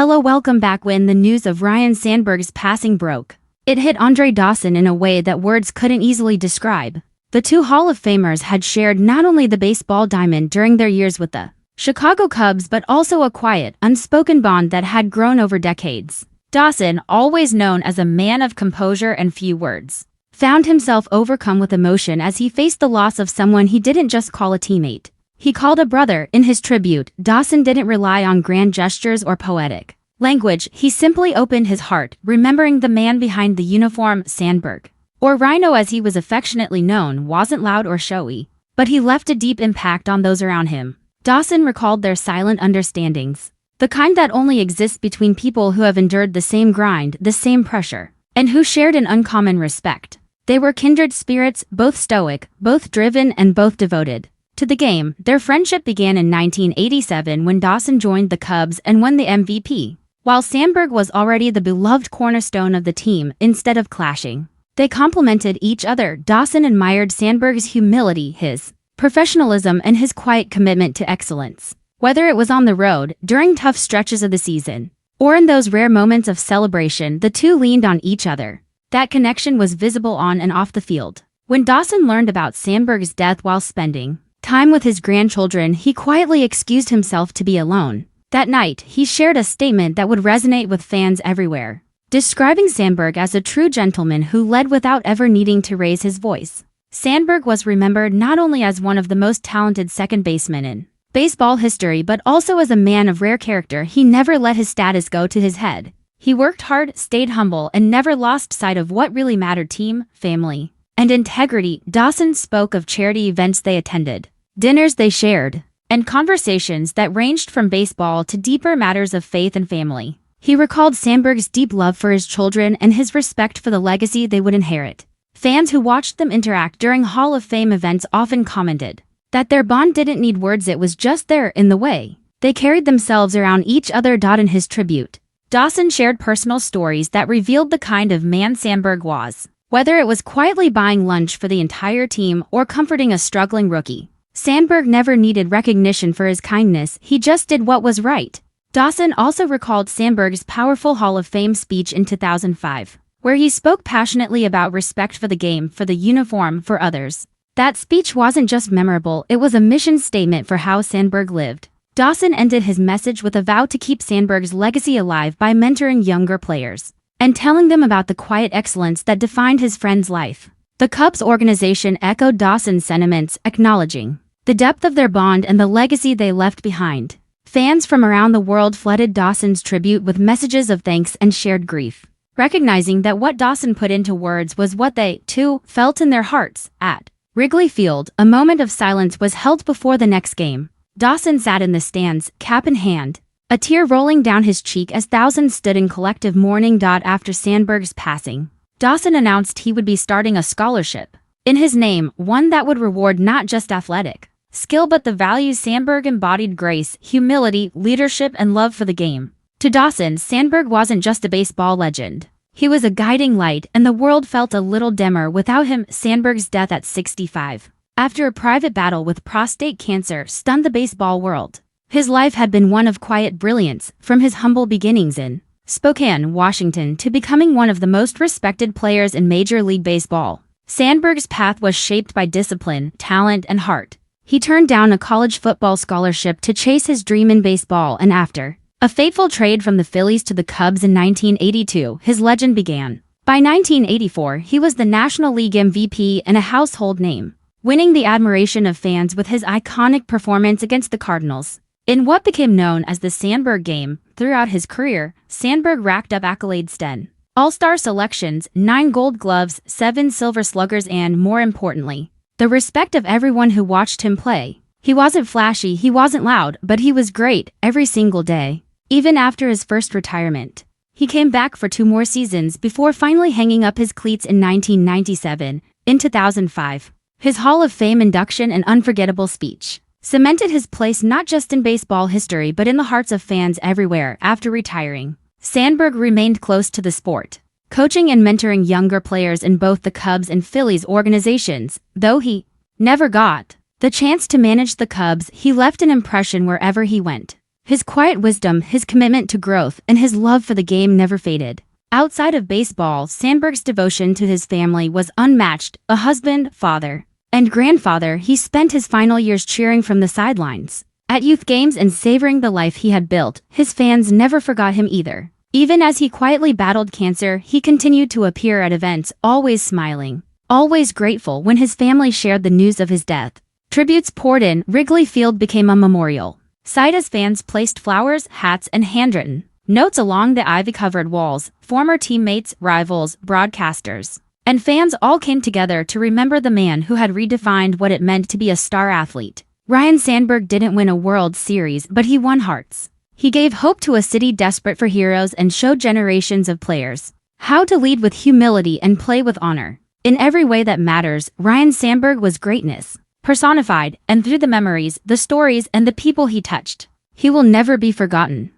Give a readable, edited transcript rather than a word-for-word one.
Hello, welcome back. When the news of Ryne Sandberg's passing broke, it hit Andre Dawson in a way that words couldn't easily describe. The two Hall of Famers had shared not only the baseball diamond during their years with the Chicago Cubs but also a quiet, unspoken bond that had grown over decades. Dawson, always known as a man of composure and few words, found himself overcome with emotion as he faced the loss of someone he didn't just call a teammate. He called a brother. In his tribute, Dawson didn't rely on grand gestures or poetic language. He simply opened his heart, remembering the man behind the uniform. Sandberg, or Rhino as he was affectionately known, wasn't loud or showy, but he left a deep impact on those around him. Dawson recalled their silent understandings, the kind that only exists between people who have endured the same grind, the same pressure, and who shared an uncommon respect. They were kindred spirits, both stoic, both driven, and both devoted to the game. Their friendship began in 1987 when Dawson joined the Cubs and won the MVP, while Sandberg was already the beloved cornerstone of the team. Instead of clashing, they complemented each other. Dawson admired Sandberg's humility, his professionalism, and his quiet commitment to excellence. Whether it was on the road, during tough stretches of the season, or in those rare moments of celebration, the two leaned on each other. That connection was visible on and off the field. When Dawson learned about Sandberg's death while spending time with his grandchildren, he quietly excused himself to be alone. That night, he shared a statement that would resonate with fans everywhere, describing Sandberg as a true gentleman who led without ever needing to raise his voice. Sandberg was remembered not only as one of the most talented second basemen in baseball history but also as a man of rare character. He never let his status go to his head. He worked hard, stayed humble, and never lost sight of what really mattered: team, family, and integrity. Dawson spoke of charity events they attended, dinners they shared, and conversations that ranged from baseball to deeper matters of faith and family. He recalled Sandberg's deep love for his children and his respect for the legacy they would inherit. Fans who watched them interact during Hall of Fame events often commented that their bond didn't need words, it was just there in the way they carried themselves around each other. In his tribute, Dawson shared personal stories that revealed the kind of man Sandberg was. Whether it was quietly buying lunch for the entire team or comforting a struggling rookie, Sandberg never needed recognition for his kindness. He just did what was right. Dawson also recalled Sandberg's powerful Hall of Fame speech in 2005, where he spoke passionately about respect for the game, for the uniform, for others. That speech wasn't just memorable, it was a mission statement for how Sandberg lived. Dawson ended his message with a vow to keep Sandberg's legacy alive by mentoring younger players and telling them about the quiet excellence that defined his friend's life. The Cubs organization echoed Dawson's sentiments, acknowledging the depth of their bond and the legacy they left behind. Fans from around the world flooded Dawson's tribute with messages of thanks and shared grief, recognizing that what Dawson put into words was what they, too, felt in their hearts. At Wrigley Field, a moment of silence was held before the next game. Dawson sat in the stands, cap in hand, a tear rolling down his cheek as thousands stood in collective mourning. After Sandberg's passing, Dawson announced he would be starting a scholarship in his name, one that would reward not just athletic skill but the values Sandberg embodied: grace, humility, leadership, and love for the game. To Dawson, Sandberg wasn't just a baseball legend. He was a guiding light, and the world felt a little dimmer without him. Sandberg's death at 65, after a private battle with prostate cancer, stunned the baseball world. His life had been one of quiet brilliance, from his humble beginnings in Spokane, Washington, to becoming one of the most respected players in Major League Baseball. Sandberg's path was shaped by discipline, talent, and heart. He turned down a college football scholarship to chase his dream in baseball, and after a fateful trade from the Phillies to the Cubs in 1982, his legend began. By 1984, he was the National League MVP and a household name, winning the admiration of fans with his iconic performance against the Cardinals in what became known as the Sandberg game. Throughout his career, Sandberg racked up accolades: 10 All-Star selections, 9 Gold Gloves, 7 Silver Sluggers, and, more importantly, the respect of everyone who watched him play. He wasn't flashy, he wasn't loud, but he was great every single day. Even after his first retirement, he came back for 2 more seasons before finally hanging up his cleats in 1997. In 2005, his Hall of Fame induction and unforgettable speech cemented his place not just in baseball history but in the hearts of fans everywhere. After retiring, Sandberg remained close to the sport, coaching and mentoring younger players in both the Cubs and Phillies organizations. Though he never got the chance to manage the Cubs, he left an impression wherever he went. His quiet wisdom, his commitment to growth, and his love for the game never faded. Outside of baseball, Sandberg's devotion to his family was unmatched. A husband, father, and grandfather, he spent his final years cheering from the sidelines at youth games and savoring the life he had built. His fans never forgot him either. Even as he quietly battled cancer, he continued to appear at events, always smiling, always grateful when his family shared the news of his death. Tributes poured in. Wrigley Field became a memorial site as fans placed flowers, hats, and handwritten notes along the ivy-covered walls. Former teammates, rivals, broadcasters, and fans all came together to remember the man who had redefined what it meant to be a star athlete. Ryne Sandberg didn't win a World Series, but he won hearts. He gave hope to a city desperate for heroes and showed generations of players how to lead with humility and play with honor. In every way that matters, Ryne Sandberg was greatness personified, and through the memories, the stories, and the people he touched, he will never be forgotten.